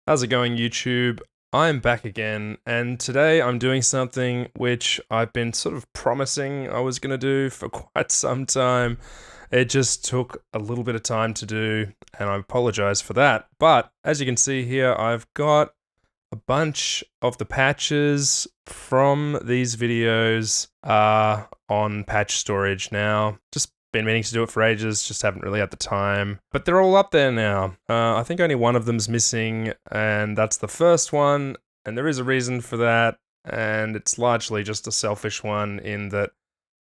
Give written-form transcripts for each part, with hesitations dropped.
How's it going, YouTube? I'm back again, and today I'm doing something which I've been sort of promising I was going to do for quite some time. It just took a little bit of time to do, and I apologize for that. But as you can see here, I've got a bunch of the patches from these videos on PatchStorage now. Just been meaning to do it for ages, just haven't really had the time. But they're all up there now. I think only one of them's missing, and that's the first one. And there is a reason for that, and it's largely just a selfish one in that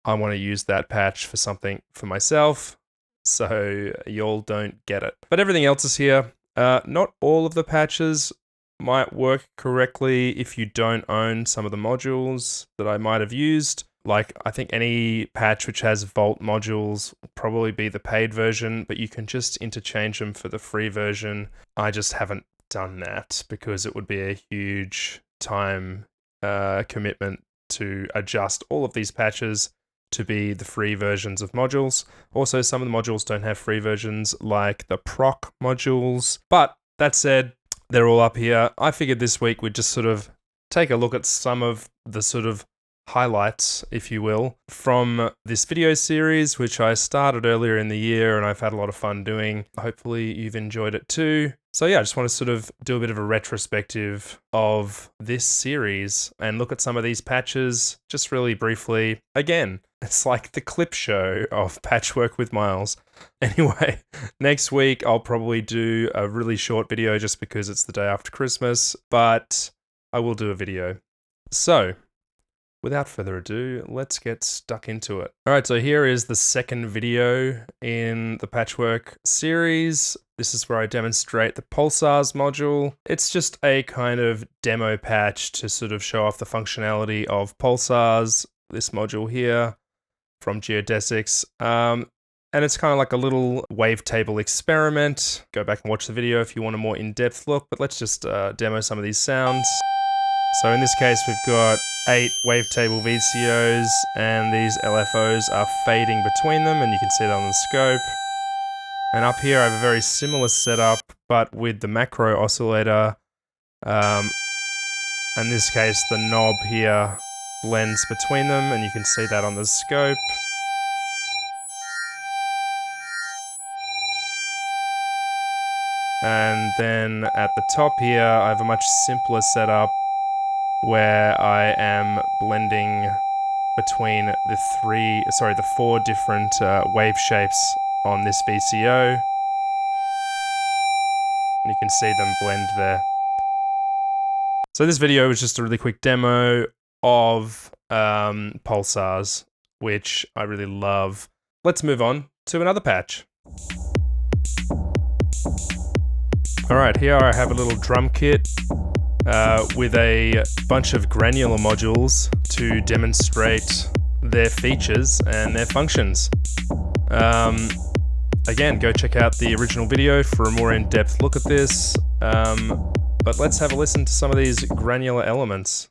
I want to use that patch for something for myself, so y'all don't get it. But everything else is here. Not all of the patches might work correctly if you don't own some of the modules that I might have used. Like, I think any patch which has Vault modules will probably be the paid version, but you can just interchange them for the free version. I just haven't done that because it would be a huge time commitment to adjust all of these patches to be the free versions of modules. Also, some of the modules don't have free versions, like the proc modules. But that said, they're all up here. I figured this week we'd just sort of take a look at some of the sort of highlights, if you will, from this video series, which I started earlier in the year and I've had a lot of fun doing. Hopefully you've enjoyed it too. So yeah, I just want to sort of do a bit of a retrospective of this series and look at some of these patches just really briefly. Again, it's like the clip show of PatchWerk with Miles. Anyway, next week I'll probably do a really short video just because it's the day after Christmas, but I will do a video. So, without further ado, let's get stuck into it. Alright, so here is the second video in the PatchWerk series. This is where I demonstrate the Pulsars module. It's just a kind of demo patch to sort of show off the functionality of Pulsars, this module here from Geodesics. And it's kind of like a little wavetable experiment. Go back and watch the video if you want a more in-depth look, but let's just demo some of these sounds. So in this case, we've got 8 wavetable VCOs, and these LFOs are fading between them, and you can see that on the scope. And up here, I have a very similar setup, but with the macro oscillator. In this case, the knob here blends between them, and you can see that on the scope. And then at the top here, I have a much simpler setup where I am blending between the 4 different wave shapes on this VCO. And you can see them blend there. So this video was just a really quick demo of Pulsars, which I really love. Let's move on to another patch. Alright, here I have a little drum kit with a bunch of granular modules to demonstrate their features and their functions. Again, go check out the original video for a more in-depth look at this, but let's have a listen to some of these granular elements.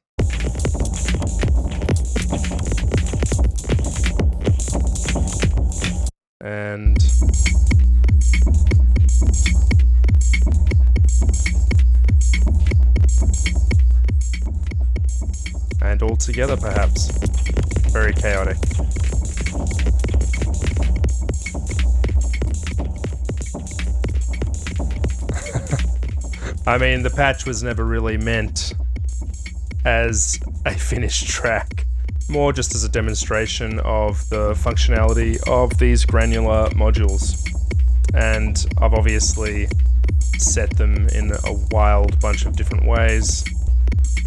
And all together, perhaps. Very chaotic. I mean, the patch was never really meant as a finished track. More just as a demonstration of the functionality of these granular modules. And I've obviously set them in a wild bunch of different ways.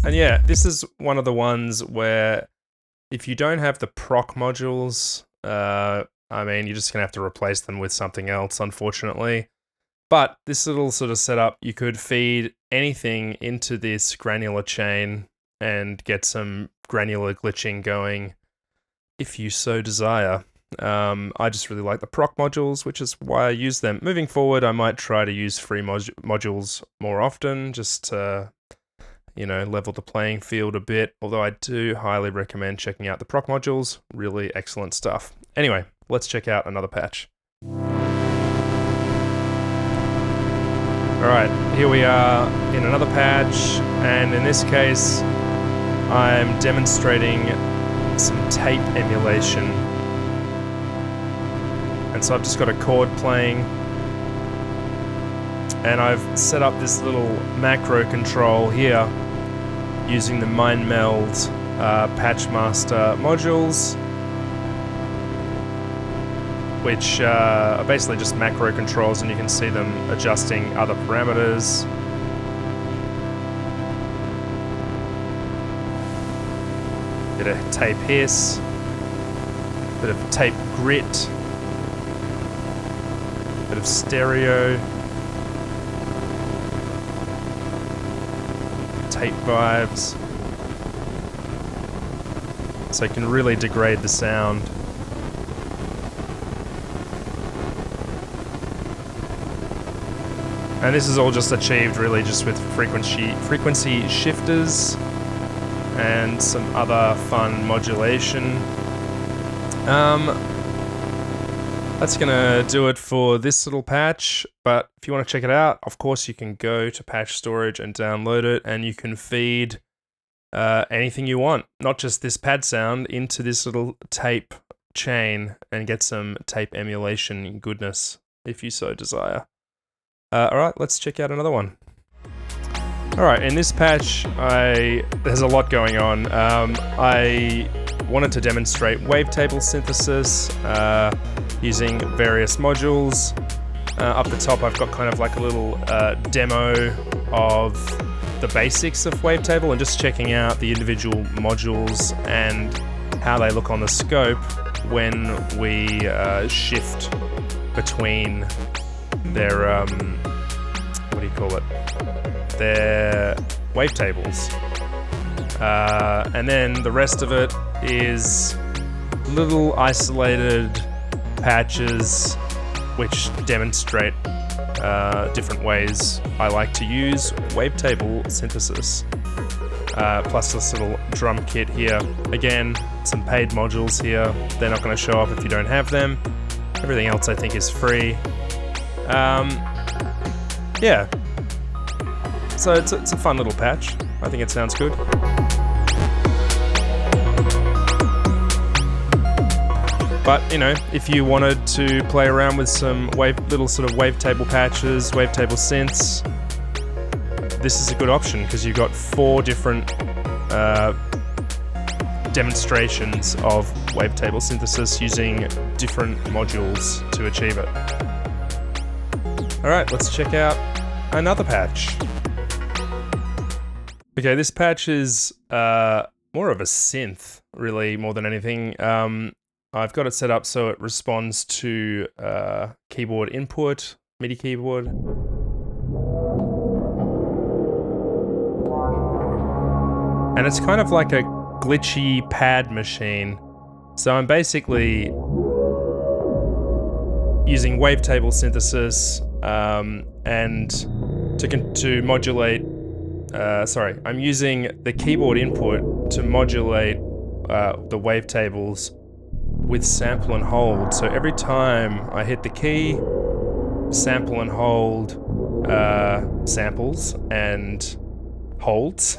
And yeah, this is one of the ones where if you don't have the proc modules, I mean, you're just going to have to replace them with something else, unfortunately. But this little sort of setup, you could feed anything into this granular chain and get some granular glitching going if you so desire. I just really like the proc modules, which is why I use them. Moving forward, I might try to use free modules more often, just to level the playing field a bit, although I do highly recommend checking out the proc modules. Really excellent stuff. Anyway, let's check out another patch. Alright, here we are in another patch, and in this case I'm demonstrating some tape emulation. And so I've just got a chord playing, and I've set up this little macro control here using the MindMeld PatchMaster modules, which are basically just macro controls, and you can see them adjusting other parameters. Bit of tape hiss, bit of tape grit, bit of stereo, tape vibes, so it can really degrade the sound. And this is all just achieved really just with frequency shifters and some other fun modulation. That's gonna do it for this little patch, but if you want to check it out, of course you can go to PatchStorage and download it, and you can feed anything you want, not just this pad sound, into this little tape chain and get some tape emulation goodness if you so desire. Alright, let's check out another one. Alright, in this patch, there's a lot going on. I wanted to demonstrate wavetable synthesis using various modules. Up the top, I've got kind of like a little demo of the basics of wavetable and just checking out the individual modules and how they look on the scope when we shift between their what do you call it? Their wavetables. And then the rest of it is little isolated patches which demonstrate different ways I like to use wavetable synthesis. Plus this little drum kit here. Again, some paid modules here. They're not going to show up if you don't have them. Everything else I think is free. Yeah. So it's a fun little patch. I think it sounds good. But, you know, if you wanted to play around with some little sort of wavetable patches, wavetable synths, this is a good option because you've got 4 different demonstrations of wavetable synthesis using different modules to achieve it. Alright, let's check out another patch. Okay, this patch is more of a synth, really, more than anything. I've got it set up so it responds to keyboard input, MIDI keyboard. And it's kind of like a glitchy pad machine. So I'm basically using wavetable synthesis and to modulate, I'm using the keyboard input to modulate the wavetables with sample and hold. So every time I hit the key, sample and hold samples and holds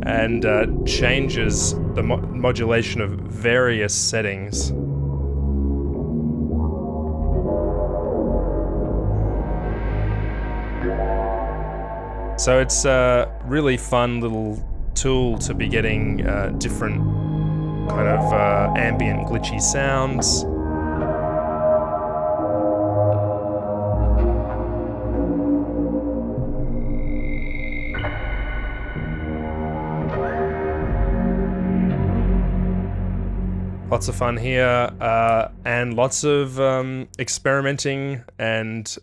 and changes the modulation of various settings. So it's a really fun little tool to be getting different kind of ambient glitchy sounds. Lots of fun here, and lots of experimenting and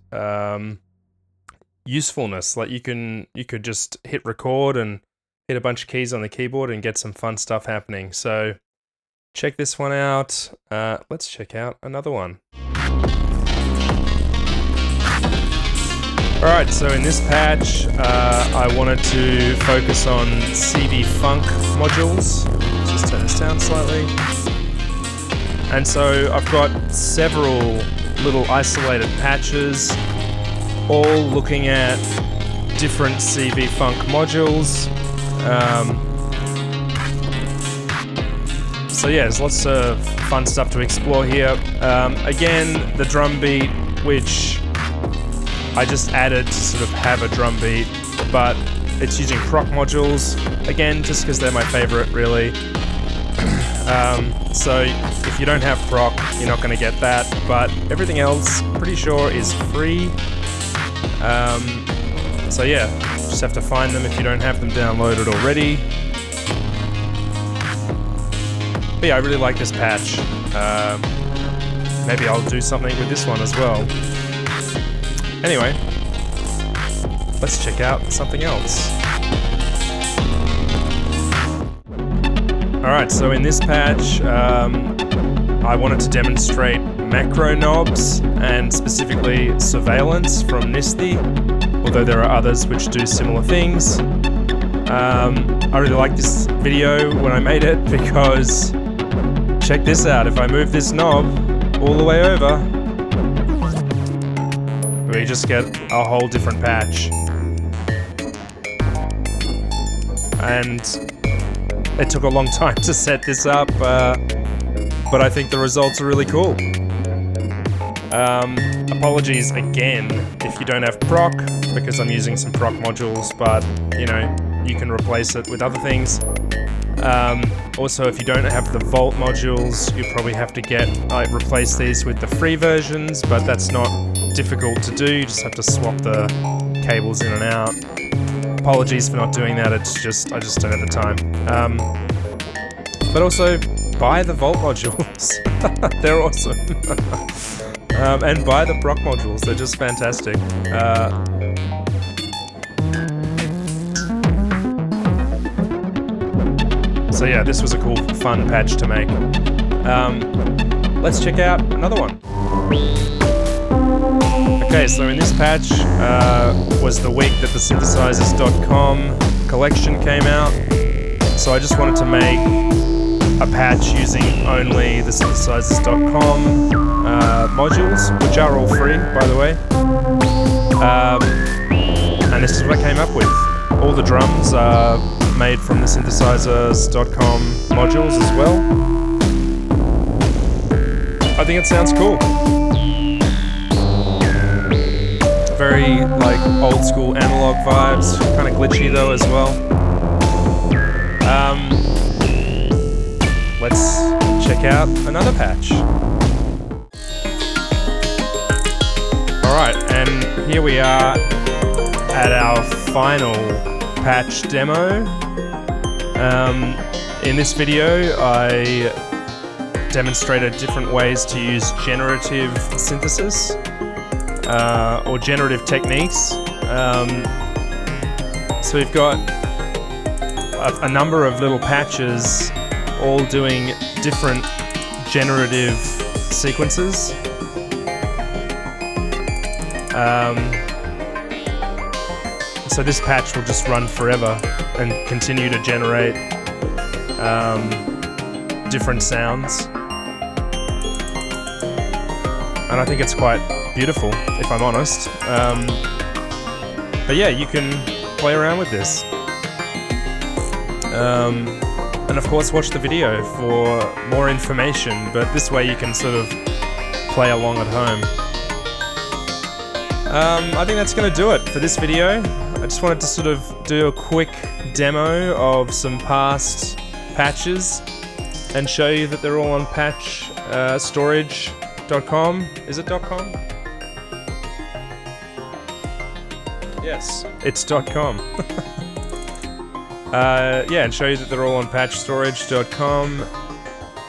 usefulness. Like you could just hit record and hit a bunch of keys on the keyboard and get some fun stuff happening. So check this one out. Let's check out another one. Alright, so in this patch, I wanted to focus on CV Funk modules. Just turn this down slightly. And so I've got several little isolated patches all looking at different CV Funk modules. So yeah, there's lots of fun stuff to explore here. Again, the drum beat, which I just added to sort of have a drum beat, but it's using proc modules, again, just because they're my favorite, really. So if you don't have proc, you're not going to get that, but everything else, pretty sure, is free. So yeah, just have to find them if you don't have them downloaded already. But yeah, I really like this patch. Maybe I'll do something with this one as well. Anyway, let's check out something else. Alright, so in this patch, I wanted to demonstrate macro knobs and specifically surveillance from NIST, although there are others which do similar things. I really liked this video when I made it because check this out, if I move this knob all the way over, we just get a whole different patch. And it took a long time to set this up, but I think the results are really cool. Apologies again if you don't have proc, because I'm using some proc modules, but you know, you can replace it with other things. Also, if you don't have the Volt modules, you probably have to replace these with the free versions, but that's not difficult to do. You just have to swap the cables in and out. Apologies for not doing that, it's just, I just don't have the time. But also, buy the Volt modules. They're awesome. And buy the proc modules, they're just fantastic. So yeah, this was a cool, fun patch to make. Let's check out another one. Okay, so in this patch was the week that the synthesizers.com collection came out. So I just wanted to make a patch using only the synthesizers.com modules, which are all free, by the way. And this is what I came up with. All the drums are made from the synthesizers.com modules as well. I think it sounds cool. Very like old school analog vibes, kind of glitchy though as well. Let's check out another patch. Alright, and here we are at our final patch demo. In this video I demonstrated different ways to use generative synthesis or generative techniques. So we've got a number of little patches all doing different generative sequences. So this patch will just run forever and continue to generate different sounds. And I think it's quite beautiful, if I'm honest. But yeah, you can play around with this. And of course watch the video for more information, but this way you can sort of play along at home. I think that's going to do it for this video. I just wanted to sort of do a quick demo of some past patches and show you that they're all on PatchStorage.com. Is it .com? Yes, it's .com. Yeah, and show you that they're all on PatchStorage.com,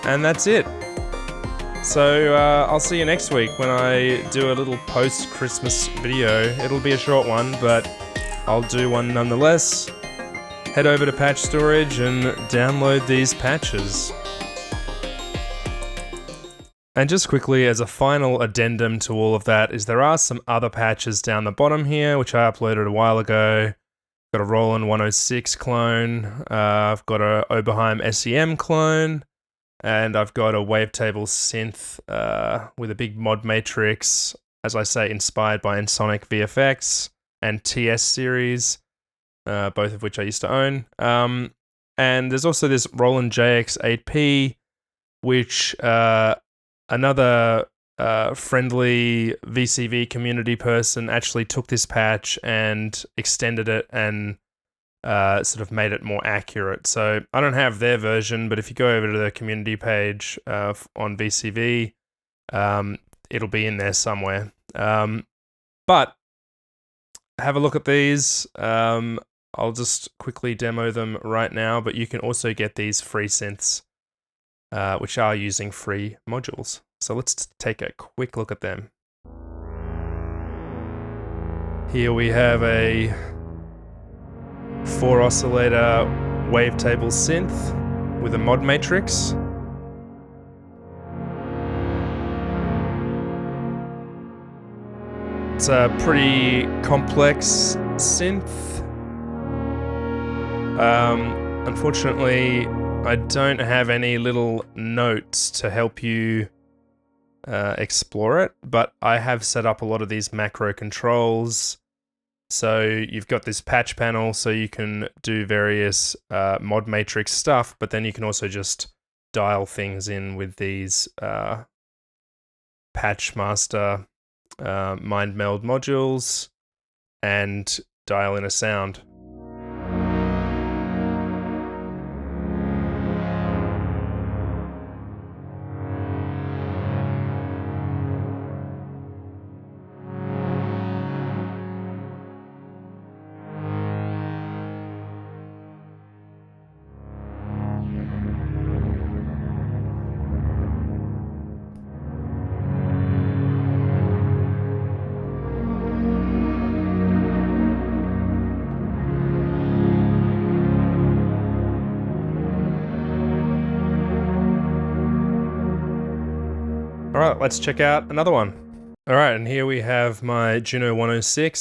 and that's it. So I'll see you next week when I do a little post-Christmas video. It'll be a short one, but I'll do one nonetheless. Head over to PatchStorage and download these patches. And just quickly, as a final addendum to all of that, is there are some other patches down the bottom here, which I uploaded a while ago. Got a Roland 106 clone, I've got a Oberheim SEM clone, and I've got a wavetable synth with a big mod matrix as I say, inspired by Ensoniq VFX and TS series, both of which I used to own. And there's also this Roland JX8P, which another friendly VCV community person actually took this patch and extended it and sort of made it more accurate. So I don't have their version, but if you go over to the community page on VCV, it'll be in there somewhere. But have a look at these. I'll just quickly demo them right now, but you can also get these free synths, which are using free modules. So let's take a quick look at them. Here we have a 4 oscillator wavetable synth with a mod matrix. It's a pretty complex synth. Unfortunately, I don't have any little notes to help you explore it, but I have set up a lot of these macro controls. So you've got this patch panel, so you can do various mod matrix stuff, but then you can also just dial things in with these patch master mind meld modules and dial in a sound. All right, let's check out another one. All right, and here we have my Juno 106.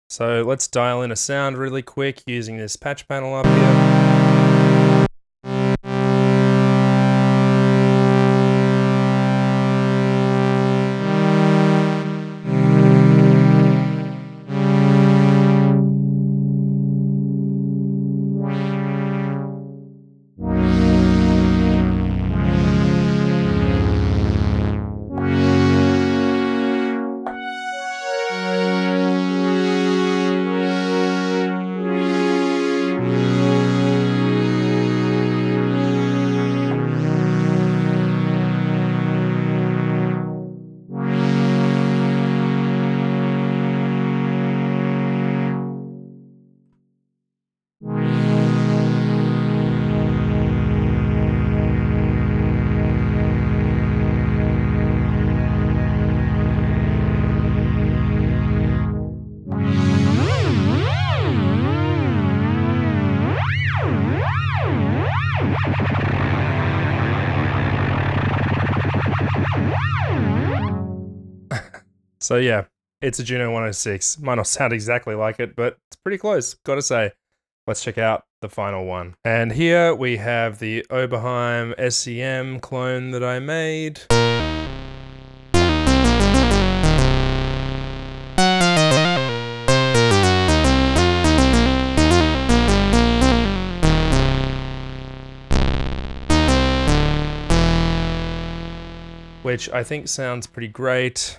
So let's dial in a sound really quick using this patch panel up here. So yeah, it's a Juno 106. Might not sound exactly like it, but it's pretty close, gotta say. Let's check out the final one. And here we have the Oberheim SEM clone that I made. Which I think sounds pretty great.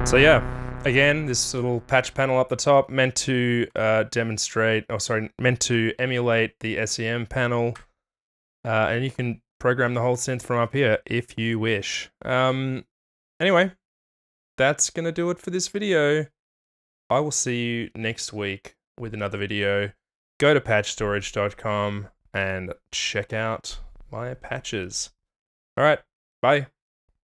So yeah, again, this little patch panel up the top meant to meant to emulate the SEM panel, and you can program the whole synth from up here if you wish. Anyway, that's gonna do it for this video. I will see you next week with another video. Go to patchstorage.com and check out my patches. All right, bye.